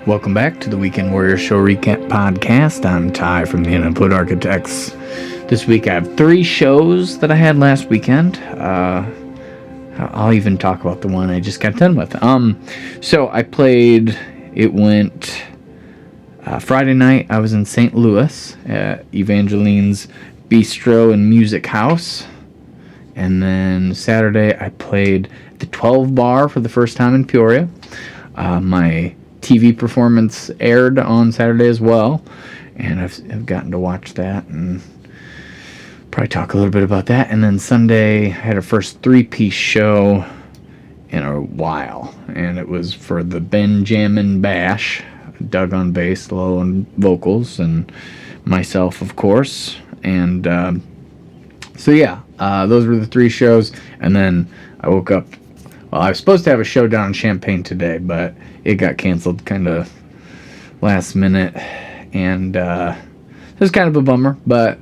Welcome back to the Weekend Warrior Show Recap Podcast. I'm Ty from the Unemployed Architects. This week I have 3 shows that I had last weekend. I'll even talk about the one I just got done with. So I played, it went Friday night, I was in St. Louis at Evangeline's Bistro and Music House. And then Saturday I played the 12 Bar for the first time in Peoria. My TV performance aired on Saturday as well, and I've gotten to watch that and probably talk a little bit about that. And then Sunday I had a first 3-piece show in a while, and it was for the BenJammin Bash, Doug on bass, Lo on vocals, and myself, of course. And those were the 3 shows. And then I woke up. Well, I was supposed to have a show down in Champaign today, but it got canceled kind of last minute, and it was kind of a bummer, but,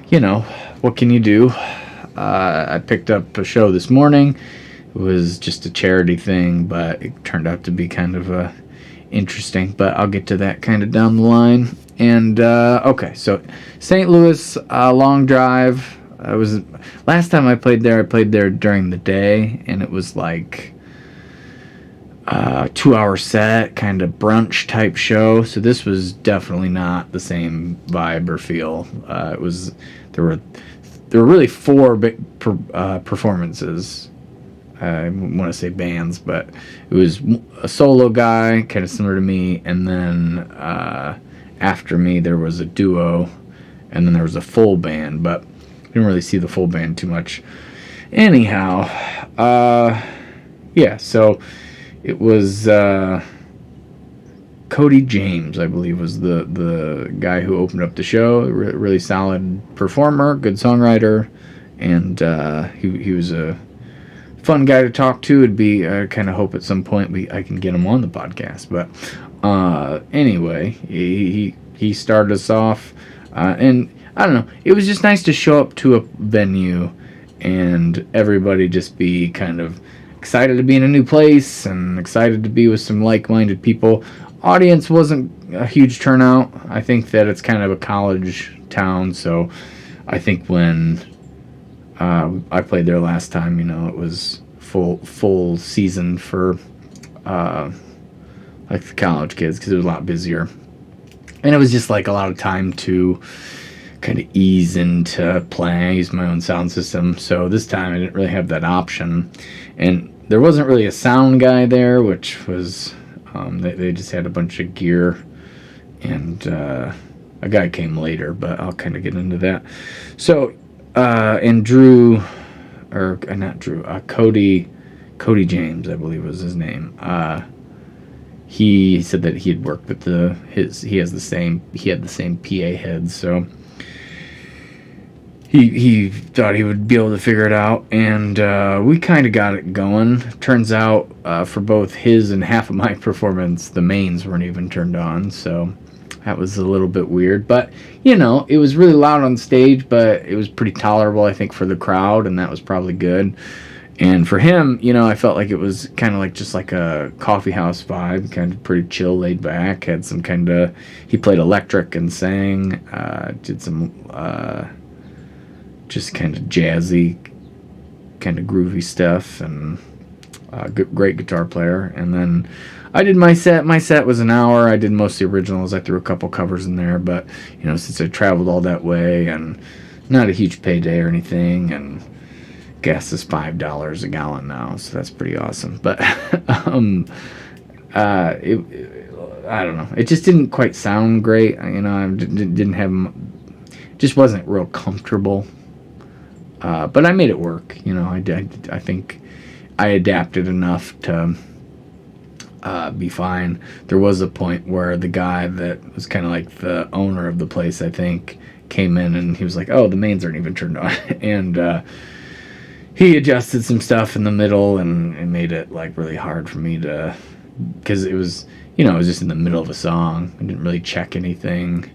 you know, what can you do? I picked up a show this morning. It was just a charity thing, but it turned out to be kind of interesting, but I'll get to that kind of down the line. And, okay, so St. Louis, long drive. Last time I played there during the day, and it was like a 2-hour set, kind of brunch type show. So this was definitely not the same vibe or feel. There were really 4 performances. I want to say bands, but it was a solo guy, kind of similar to me, and then after me there was a duo, and then there was a full band, but didn't really see the full band too much. Anyhow, so it was Cody James, I believe, was the guy who opened up the show. Really solid performer, good songwriter, and he was a fun guy to talk to. I kind of hope at some point I can get him on the podcast. But anyway, he started us off, and I don't know, it was just nice to show up to a venue and everybody just be kind of excited to be in a new place and excited to be with some like-minded people. Audience wasn't a huge turnout. I think that it's kind of a college town, so I think when I played there last time, you know, it was full season for like the college kids, because it was a lot busier. And it was just like a lot of time to kind of ease into playing. I used my own sound system, so this time I didn't really have that option, and there wasn't really a sound guy there, which was they just had a bunch of gear, and a guy came later, but I'll kind of get into that. So and Cody James, I believe was his name. He said that he had worked with he had the same PA head, so he thought he would be able to figure it out, and we kind of got it going. Turns out, for both his and half of my performance, the mains weren't even turned on, so that was a little bit weird. But, you know, it was really loud on stage, but it was pretty tolerable, I think, for the crowd, and that was probably good. And for him, you know, I felt like it was kind of like just like a coffee house vibe, kind of pretty chill, laid back, had some kind of, he played electric and sang, did some just kind of jazzy, kind of groovy stuff, and great guitar player. And then I did my set. My set was an hour. I did most of the originals. I threw a couple covers in there, but, you know, since I traveled all that way, and not a huge payday or anything, and gas is $5 a gallon now, so that's pretty awesome. But I don't know. It just didn't quite sound great. You know, I didn't have, just wasn't real comfortable. But I made it work. You know, I think I adapted enough to be fine. There was a point where the guy that was kind of like the owner of the place, I think, came in and he was like, "Oh, the mains aren't even turned on," and he adjusted some stuff in the middle, and it made it like really hard for me to, because it was, you know, it was just in the middle of a song. I didn't really check anything.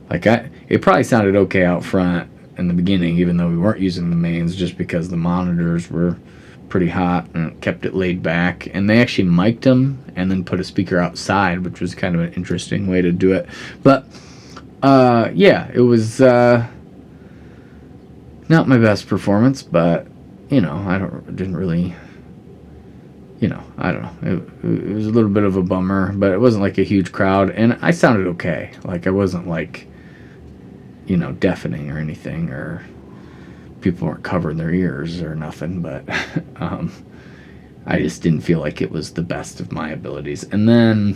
Like it probably sounded okay out front in the beginning, even though we weren't using the mains, just because the monitors were pretty hot and kept it laid back. And they actually mic'd them and then put a speaker outside, which was kind of an interesting way to do it. But yeah, it was not my best performance, but you know, I don't know. It was a little bit of a bummer, but it wasn't like a huge crowd, and I sounded okay. Like I wasn't like, you know, deafening or anything, or people weren't covering their ears or nothing, but I just didn't feel like it was the best of my abilities. And then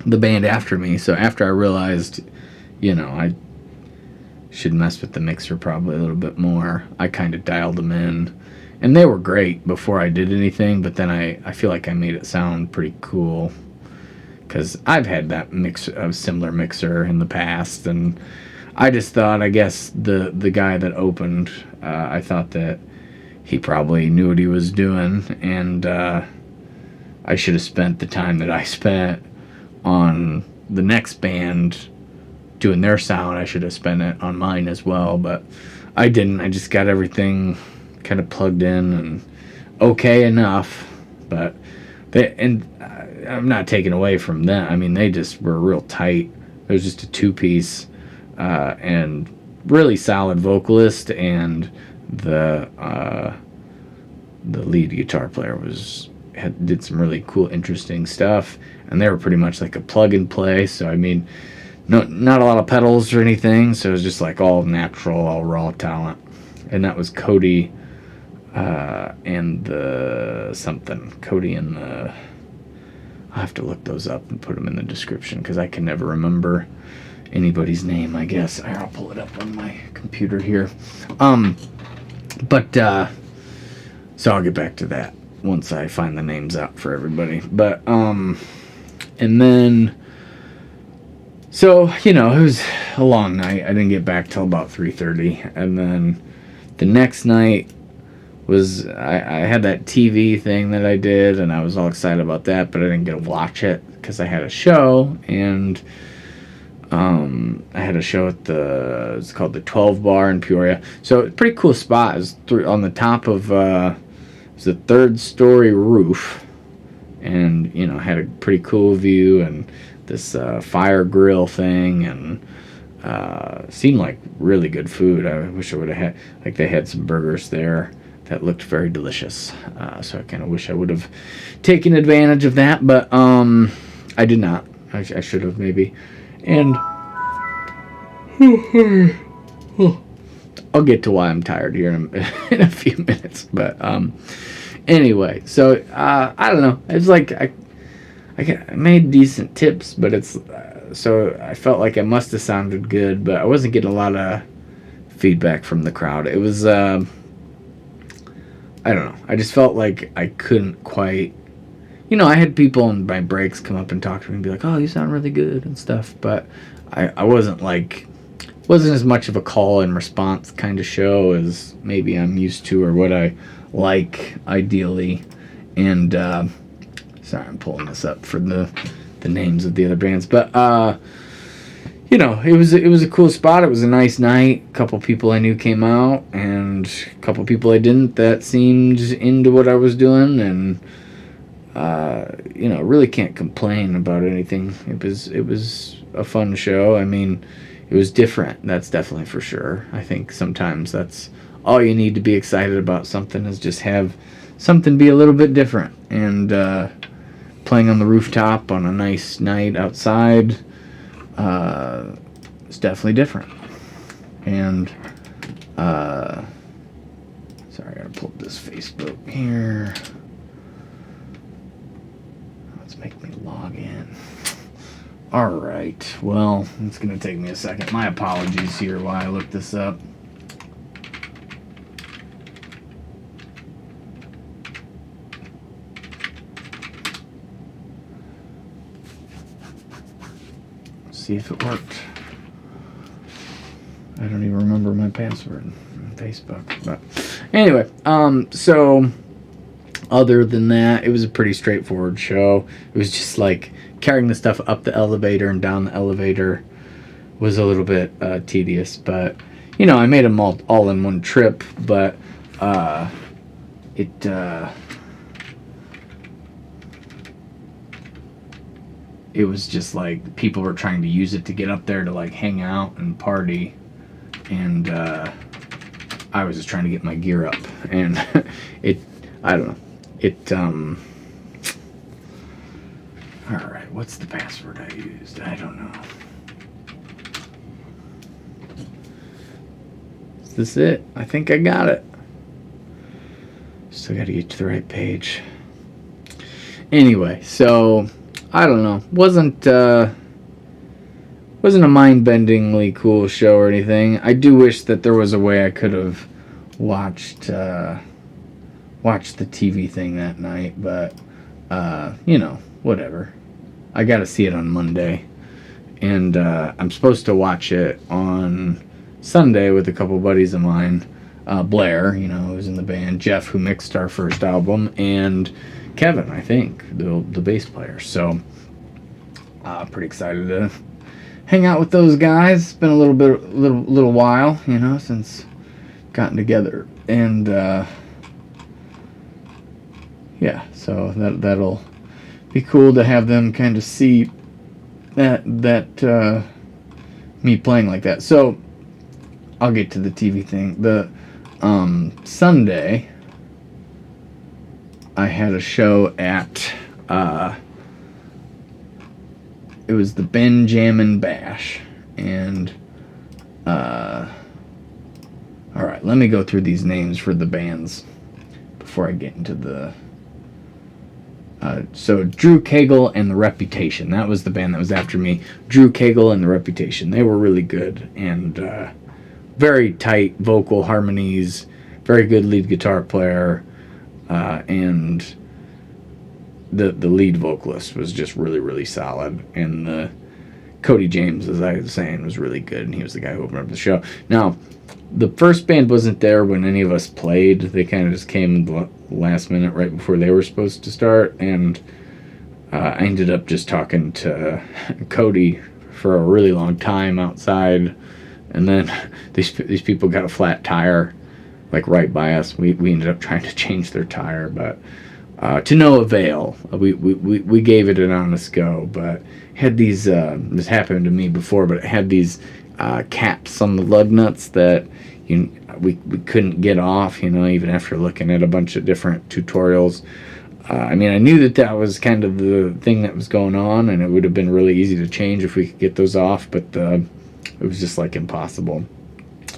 the band after me, so after I realized, you know, I should mess with the mixer probably a little bit more, I kind of dialed them in. And they were great before I did anything, but then I feel like I made it sound pretty cool. Because I've had that similar mixer in the past, and I just thought, I guess, the guy that opened, I thought that he probably knew what he was doing, and I should have spent the time that I spent on the next band doing their sound. I should have spent it on mine as well, but I didn't. I just got everything kind of plugged in and okay enough, but I'm not taking away from them. I mean, they just were real tight. It was just a two-piece, and really solid vocalist, and the lead guitar player did some really cool, interesting stuff, and they were pretty much like a plug and play. So I mean, not a lot of pedals or anything. So it was just like all natural, all raw talent, and that was Cody. And Cody and the, I'll have to look those up and put them in the description because I can never remember anybody's name, I guess. I'll pull it up on my computer here. So I'll get back to that once I find the names out for everybody. But, and then, so, you know, it was a long night. I didn't get back till about 3:30. And then the next night, I had that TV thing that I did, and I was all excited about that, but I didn't get to watch it because I had a show, and I had a show at it's called the 12 Bar in Peoria. So it's a pretty cool spot. It's on the top of it's a third-story roof, and you know, had a pretty cool view and this fire grill thing, and seemed like really good food. I wish I would have had, like, they had some burgers there that looked very delicious. So I kind of wish I would have taken advantage of that, but I did not. I should have maybe. And I'll get to why I'm tired here in a few minutes. But anyway, so I don't know. It's like I made decent tips, but it's so I felt like I must have sounded good, but I wasn't getting a lot of feedback from the crowd. It was I don't know. I just felt like I couldn't quite, you know, I had people in my breaks come up and talk to me and be like, oh, you sound really good and stuff, but I wasn't as much of a call and response kind of show as maybe I'm used to, or what I like ideally. And sorry, I'm pulling this up for the names of the other bands, but you know, it was a cool spot. It was a nice night. A couple people I knew came out, and a couple people I didn't that seemed into what I was doing, and you know, really can't complain about anything. It was a fun show. I mean, it was different. That's definitely for sure. I think sometimes that's all you need to be excited about something, is just have something be a little bit different. And playing on the rooftop on a nice night outside, it's definitely different. And sorry, I gotta pull up this Facebook here. Let's make me log in. Alright, well, it's gonna take me a second. My apologies here while I look this up. See if it worked. I don't even remember my password on Facebook. But anyway, so other than that, it was a pretty straightforward show. It was just like carrying the stuff up the elevator and down the elevator was a little bit tedious, but you know, I made them all in one trip. But it was just like people were trying to use it to get up there to like hang out and party, and I was just trying to get my gear up, and I don't know, all right, what's the password I used? I don't know. Is this it? I think I got it. Still got to get to the right page. Anyway, so I don't know. Wasn't a mind-bendingly cool show or anything. I do wish that there was a way I could have watched the TV thing that night, but whatever. I got to see it on Monday, and I'm supposed to watch it on Sunday with a couple buddies of mine. Blair, who's in the band, Jeff, who mixed our first album, and Kevin, I think, the bass player. So, pretty excited to hang out with those guys. It's been a little while, since gotten together, and yeah, so that'll be cool to have them kind of see that me playing like that. So, I'll get to the TV thing. The Sunday, I had a show at it was the BenJammin Bash, and all right, let me go through these names for the bands before I get into the so Drew Cagle and The Reputation. That was the band that was after me. Drew Cagle and The Reputation. They were really good, and very tight vocal harmonies, very good lead guitar player, and the lead vocalist was just really, really solid. And Cody James, as I was saying, was really good, and he was the guy who opened up the show. Now, the first band wasn't there when any of us played. They kind of just came the last minute right before they were supposed to start, and I ended up just talking to Cody for a really long time outside. And then these people got a flat tire, like right by us. We ended up trying to change their tire, but to no avail. We gave it an honest go, but had these. This happened to me before, but it had these caps on the lug nuts that we couldn't get off. Even after looking at a bunch of different tutorials. I knew that was kind of the thing that was going on, and it would have been really easy to change if we could get those off, but it was just like impossible.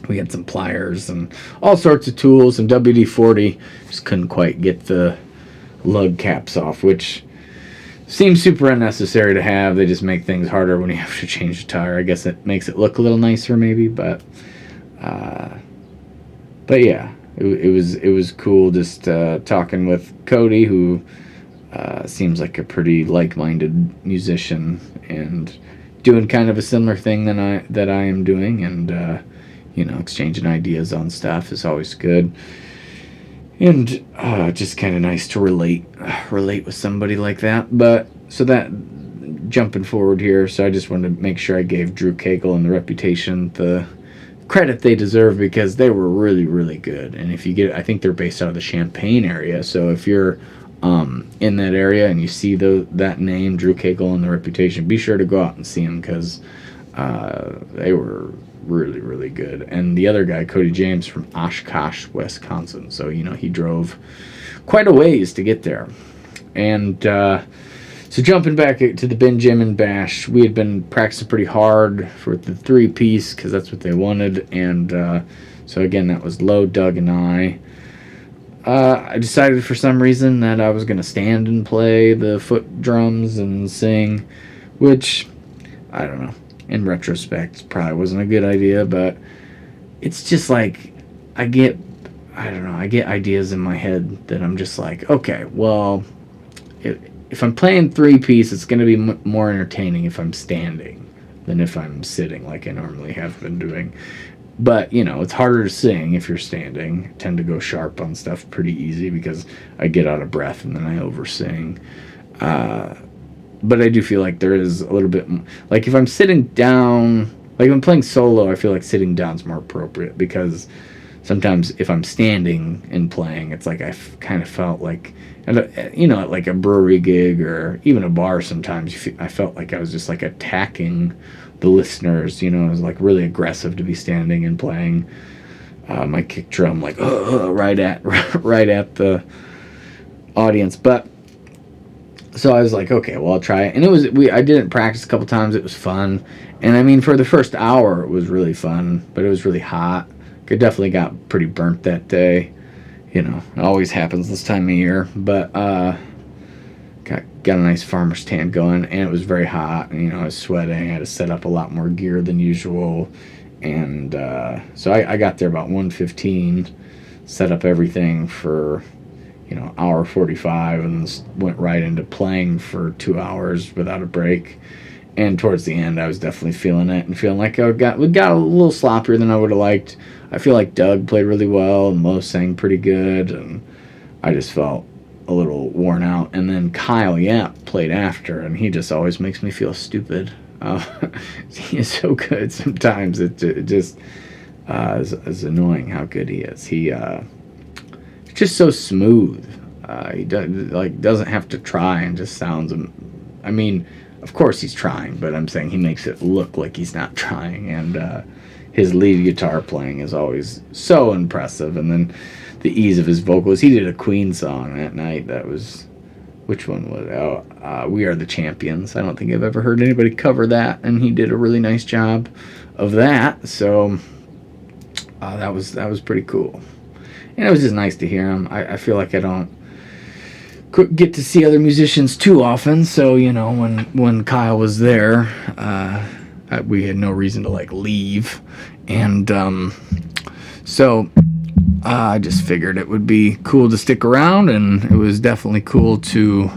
We had some pliers and all sorts of tools, and WD-40, just couldn't quite get the lug caps off, which seems super unnecessary to have. They just make things harder when you have to change the tire. I guess it makes it look a little nicer maybe, but yeah, it was cool just talking with Cody, who seems like a pretty like-minded musician and doing kind of a similar thing that I am doing, and exchanging ideas on stuff is always good, and just kind of nice to relate with somebody like that. But so that, jumping forward here, so I just wanted to make sure I gave Drew Cagle and The Reputation the credit they deserve, because they were really, really good. And if you I think they're based out of the Champaign area, so if you're in that area and you see that name, Drew Cagle and The Reputation, be sure to go out and see them, because they were really, really good. And the other guy, Cody James, from Oshkosh, Wisconsin, so he drove quite a ways to get there. And so jumping back to the BenJammin Bash, we had been practicing pretty hard for the 3-piece, because that's what they wanted. And so again, that was Low, Doug, and I decided for some reason that I was going to stand and play the foot drums and sing, which, I don't know, in retrospect, probably wasn't a good idea, but it's just like, I get ideas in my head that I'm just like, okay, well, if I'm playing 3-piece, it's going to be more entertaining if I'm standing than if I'm sitting like I normally have been doing. But, it's harder to sing if you're standing. I tend to go sharp on stuff pretty easy because I get out of breath and then I oversing. But I do feel like there is a little bit... Like, if I'm sitting down... Like, if I'm playing solo, I feel like sitting down's more appropriate, because sometimes if I'm standing and playing, it's like kind of felt like, like a brewery gig or even a bar, sometimes I felt like I was just like attacking the listeners. It was like really aggressive to be standing and playing my kick drum, like right at the audience. But so I was like, okay, well, I'll try it. And I did it practice a couple times. It was fun. And I mean, for the first hour, it was really fun, but it was really hot. I definitely got pretty burnt that day. It always happens this time of year. But got a nice farmer's tan going, and it was very hot. And, I was sweating. I had to set up a lot more gear than usual. And so I got there about 1:15, set up everything for, hour 45, and went right into playing for 2 hours without a break. And towards the end, I was definitely feeling it and feeling like we got a little sloppier than I would have liked. I feel like Doug played really well, and Mo sang pretty good, and I just felt a little worn out. And then Kyle played after, and he just always makes me feel stupid. He is so good sometimes. It just is annoying how good he is. He's just so smooth. He doesn't have to try, and just sounds. I mean, of course he's trying, but I'm saying he makes it look like he's not trying. And his lead guitar playing is always so impressive. And then the ease of his vocals. He did a Queen song that night. That was, which one was it? We Are the Champions. I don't think I've ever heard anybody cover that, and he did a really nice job of that. So that was pretty cool. And it was just nice to hear him. I feel like I don't get to see other musicians too often, so when Kyle was there, we had no reason to leave, and so I just figured it would be cool to stick around, and it was definitely cool to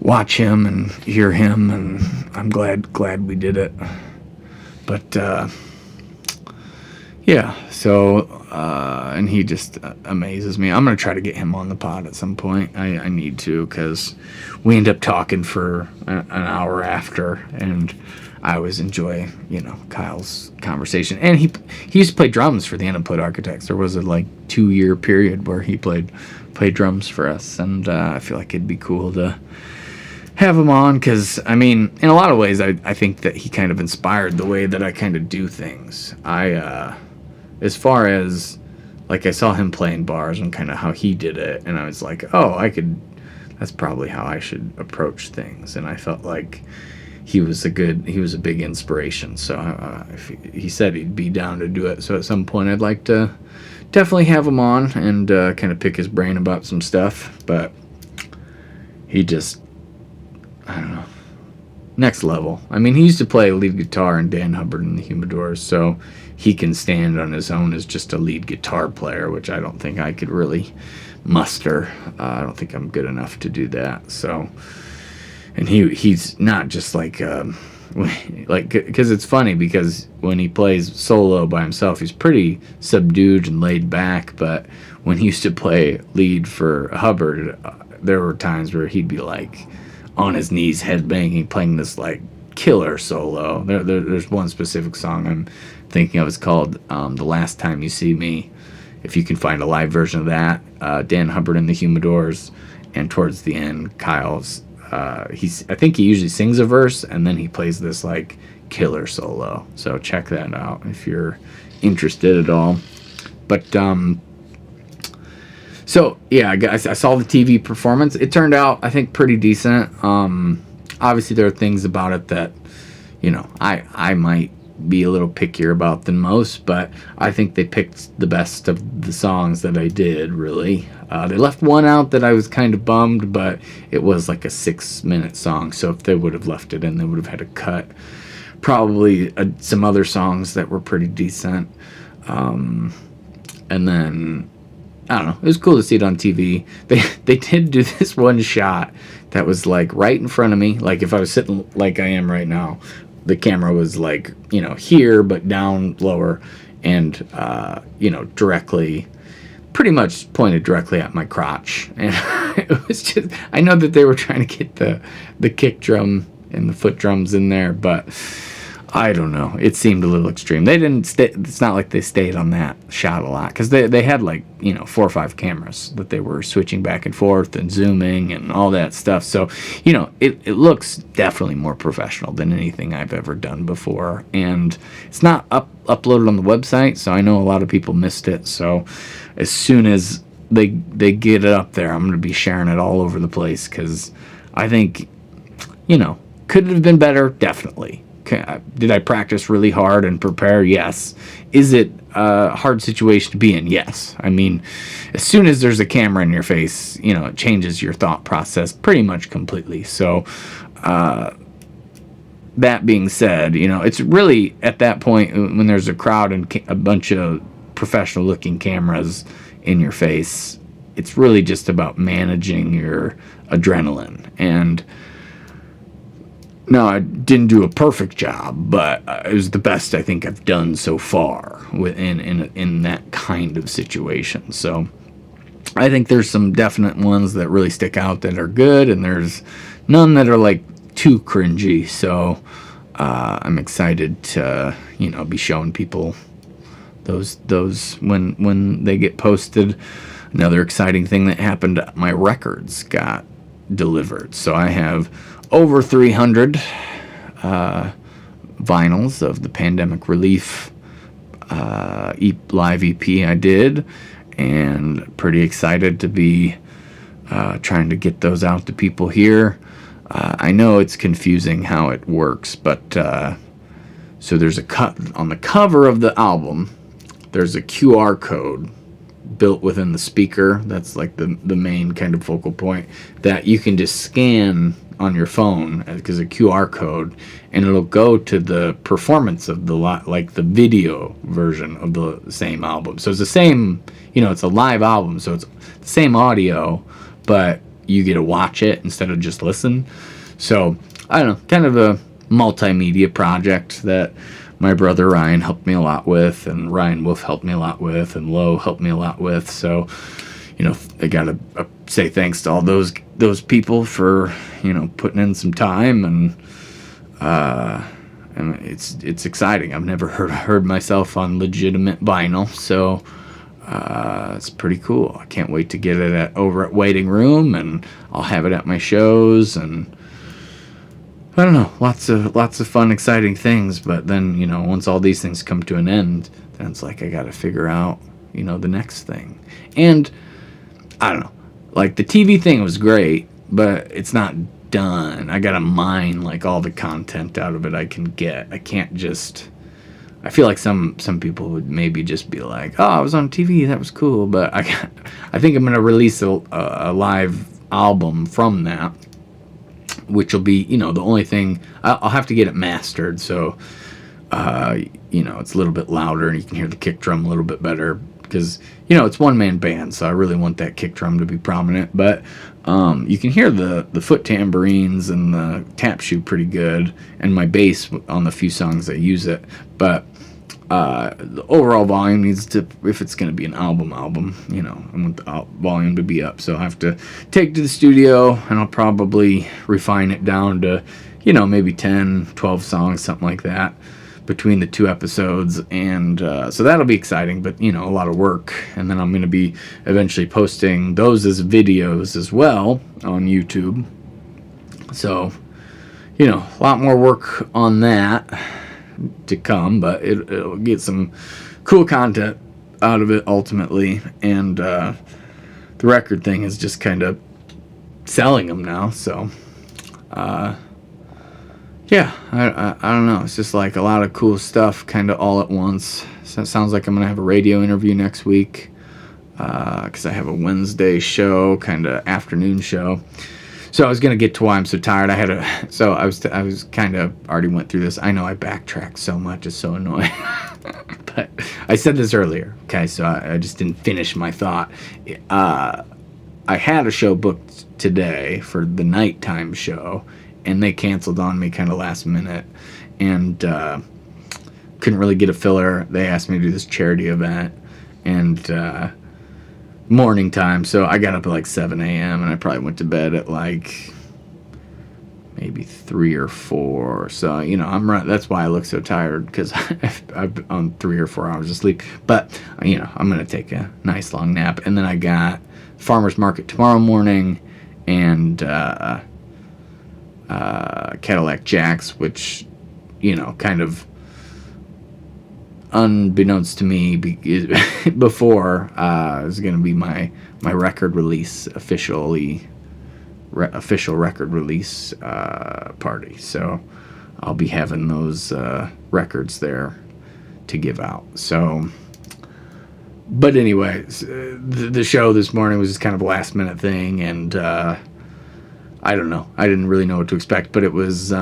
watch him and hear him, and I'm glad we did it. But yeah, so and he just amazes me. I'm gonna try to get him on the pod at some point. I need to, because we end up talking for an hour after, and I always enjoy Kyle's conversation. And he used to play drums for the Unemployed Architects. There was a 2-year period where he played drums for us, and I feel like it'd be cool to have him on, because I mean, in a lot of ways, I think that he kind of inspired the way that I kind of do things. As far as I saw him playing bars and kind of how he did it, and I was like, oh, that's probably how I should approach things. And I felt like he was a big inspiration. So if he said he'd be down to do it. So at some point I'd like to definitely have him on and kind of pick his brain about some stuff. But he just, I don't know, next level. I mean, he used to play lead guitar in Dan Hubbard and the Humidors, so he can stand on his own as just a lead guitar player, which I don't think I could really muster. I don't think I'm good enough to do that. So, and he's not just because it's funny, because when he plays solo by himself, he's pretty subdued and laid back. But when he used to play lead for Hubbard, there were times where he'd be on his knees, headbanging, playing this killer solo. There's one specific song I'm thinking of. It's called "The Last Time You See Me." If you can find a live version of that, Dan Hubbard and the Humidors, and towards the end, Kyle's. I think he usually sings a verse, and then he plays this killer solo. So check that out if you're interested at all. But so yeah, I saw the TV performance. It turned out, I think, pretty decent. Obviously there are things about it that I might be a little pickier about than most, but I think they picked the best of the songs that I did, really. They left one out that I was kind of bummed, but it was a 6-minute song, so if they would have left it in, they would have had to cut probably some other songs that were pretty decent. And then, I don't know, it was cool to see it on TV. They did do this one shot that was right in front of me. If I was sitting like I am right now, the camera was here but down lower, and directly, pretty much pointed directly at my crotch. And it was just, I know that they were trying to get the kick drum and the foot drums in there, but I don't know. It seemed a little extreme. They didn't stay. It's not like they stayed on that shot a lot, because they had like 4 or 5 cameras that they were switching back and forth and zooming and all that stuff. So it looks definitely more professional than anything I've ever done before, and it's not uploaded on the website, so I know a lot of people missed it. So as soon as they get it up there, I'm going to be sharing it all over the place, because I think could it have been better? Definitely. Did I practice really hard and prepare? Yes. Is it a hard situation to be in? Yes. I mean, as soon as there's a camera in your face, it changes your thought process pretty much completely. So, that being said, it's really at that point when there's a crowd and a bunch of professional looking cameras in your face, it's really just about managing your adrenaline. And no, I didn't do a perfect job, but it was the best I think I've done so far in that kind of situation. So I think there's some definite ones that really stick out that are good, and there's none that are like too cringy. So I'm excited to be showing people those when they get posted. Another exciting thing that happened: my records got delivered. So I have over 300 vinyls of the Pandemic Relief live EP I did, and pretty excited to be trying to get those out to people here. I know it's confusing how it works, but so there's on the cover of the album, there's a QR code built within the speaker. That's like the main kind of focal point that you can just scan on your phone, because a QR code, and it'll go to the performance of like the video version of the same album. So it's the same, it's a live album, so it's the same audio, but you get to watch it instead of just listen. So I don't know, kind of a multimedia project that my brother Ryan helped me a lot with, and Ryan Wolf helped me a lot with, and Lo helped me a lot with. So I gotta say thanks to all those people for putting in some time, and it's exciting. I've never heard myself on legitimate vinyl, so it's pretty cool. I can't wait to get it over at Waiting Room, and I'll have it at my shows, and I don't know, lots of fun, exciting things. But then once all these things come to an end, then it's like I gotta figure out the next thing. And I don't know, like the TV thing was great, but it's not done. I gotta mine like all the content out of it I can get. I can't just. I feel like some people would maybe just be like, "Oh, I was on TV, that was cool," but I think I'm gonna release a live album from that, which will be the only thing. I'll have to get it mastered, so it's a little bit louder and you can hear the kick drum a little bit better, because it's one-man band, so I really want that kick drum to be prominent. But you can hear the foot tambourines and the tap shoe pretty good, and my bass on the few songs I use it. But the overall volume needs to, if it's going to be an album, I want the volume to be up. So I'll have to take it to the studio, and I'll probably refine it down to, maybe 10, 12 songs, something like that, between the 2 episodes. And so that'll be exciting, but a lot of work. And then I'm going to be eventually posting those as videos as well on YouTube. So a lot more work on that to come, but it'll get some cool content out of it ultimately. And the record thing is just kind of selling them now. So yeah, I don't know. It's just like a lot of cool stuff kind of all at once. So it sounds like I'm going to have a radio interview next week, because I have a Wednesday show, kind of afternoon show. So I was going to get to why I'm so tired. I was kind of already went through this. I know I backtrack so much. It's so annoying. But I said this earlier. Okay, so I just didn't finish my thought. I had a show booked today for the nighttime show, and they canceled on me kind of last minute, and couldn't really get a filler. They asked me to do this charity event, and morning time, so I got up at like 7 a.m. and I probably went to bed at like maybe 3 or 4. So, you know, that's why I look so tired, because I've on 3 or 4 hours of sleep. But, you know, I'm going to take a nice long nap. And then I got farmer's market tomorrow morning, and Cadillac Jacks, which, you know, kind of unbeknownst to me before, is going to be my record release, official record release party. So I'll be having those records there to give out. So, but anyway, the show this morning was just kind of a last minute thing, and I don't know. I didn't really know what to expect, but it was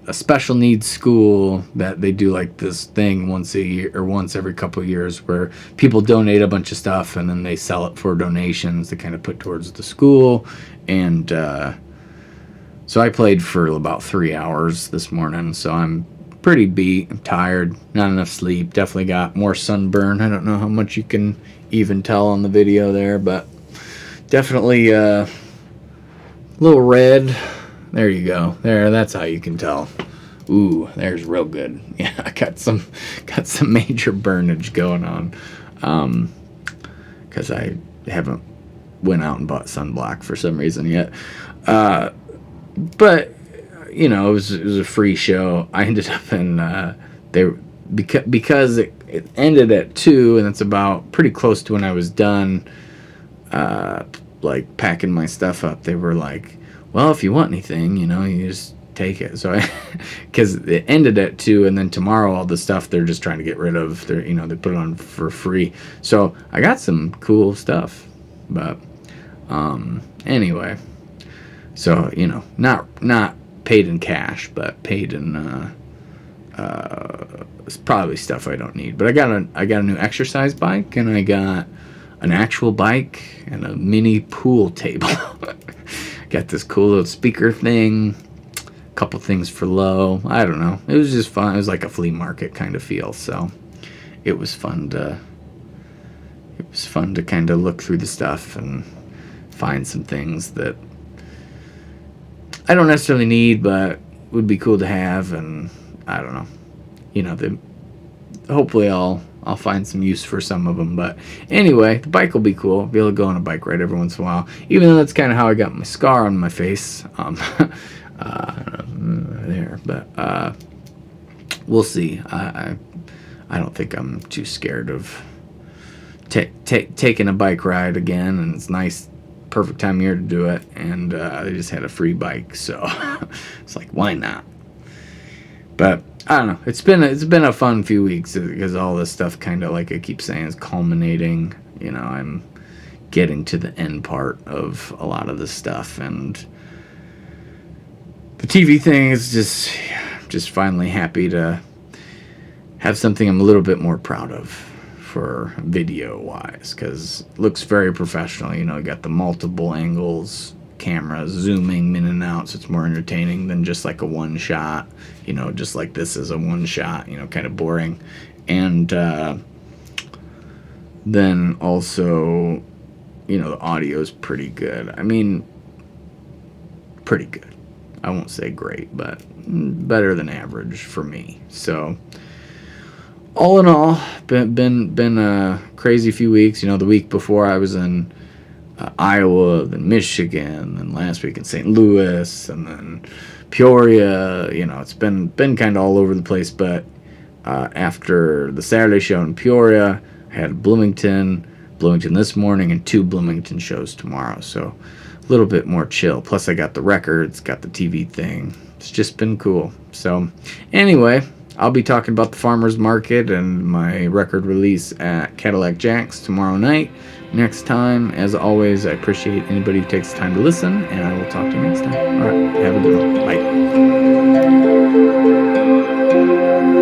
a special needs school that they do like this thing once a year or once every couple of years, where people donate a bunch of stuff and then they sell it for donations to kind of put towards the school. And so I played for about 3 hours this morning, so I'm pretty beat. I'm tired, not enough sleep, definitely got more sunburn. I don't know how much you can even tell on the video there, but definitely a little red. There you go. There, that's how you can tell. Ooh, there's real good. Yeah, I got some major burnage going on. Because I haven't went out and bought sunblock for some reason yet. But you know, it was a free show. I ended up in because it ended at 2, and it's about pretty close to when I was done. Like packing my stuff up, they were like, well, if you want anything, you know, you just take it. So because it ended at 2, and then tomorrow all the stuff they're just trying to get rid of, they put it on for free. So I got some cool stuff, but anyway, so, you know, not paid in cash, but paid in it's probably stuff I don't need. But I got a new exercise bike, and I got an actual bike and a mini pool table. Got this cool little speaker thing, a couple things for low. I don't know. It was just fun. It was like a flea market kind of feel. So it was fun to kind of look through the stuff and find some things that I don't necessarily need, but would be cool to have. And I don't know. You know, hopefully I'll find some use for some of them. But anyway, the bike will be cool. I'll be able to go on a bike ride every once in a while, even though that's kind of how I got my scar on my face there. But we'll see. I don't think I'm too scared of taking a bike ride again, and it's nice, perfect time of year to do it. And they just had a free bike, so it's like, why not? But I don't know. It's been a fun few weeks, because all this stuff kind of, like I keep saying, is culminating. You know, I'm getting to the end part of a lot of this stuff, and the TV thing is just finally happy to have something I'm a little bit more proud of for video wise, because it looks very professional. You know, got the multiple angles, camera zooming in and out, so it's more entertaining than just like a one shot, you know, just like this is a one shot, you know, kind of boring. And then also, you know, the audio is pretty good. I mean, pretty good. I won't say great, but better than average for me. So all in all, been a crazy few weeks. You know, the week before I was in Iowa, then Michigan, and last week in St. Louis, and then Peoria. You know, it's been kind of all over the place. But after the Saturday show in Peoria, I had Bloomington this morning, and 2 Bloomington shows tomorrow. So a little bit more chill. Plus I got the records, got the TV thing. It's just been cool. So anyway, I'll be talking about the farmer's market and my record release at Cadillac Jacks tomorrow night. Next time, as always, I appreciate anybody who takes the time to listen, and I will talk to you next time. All right, have a good one. Bye.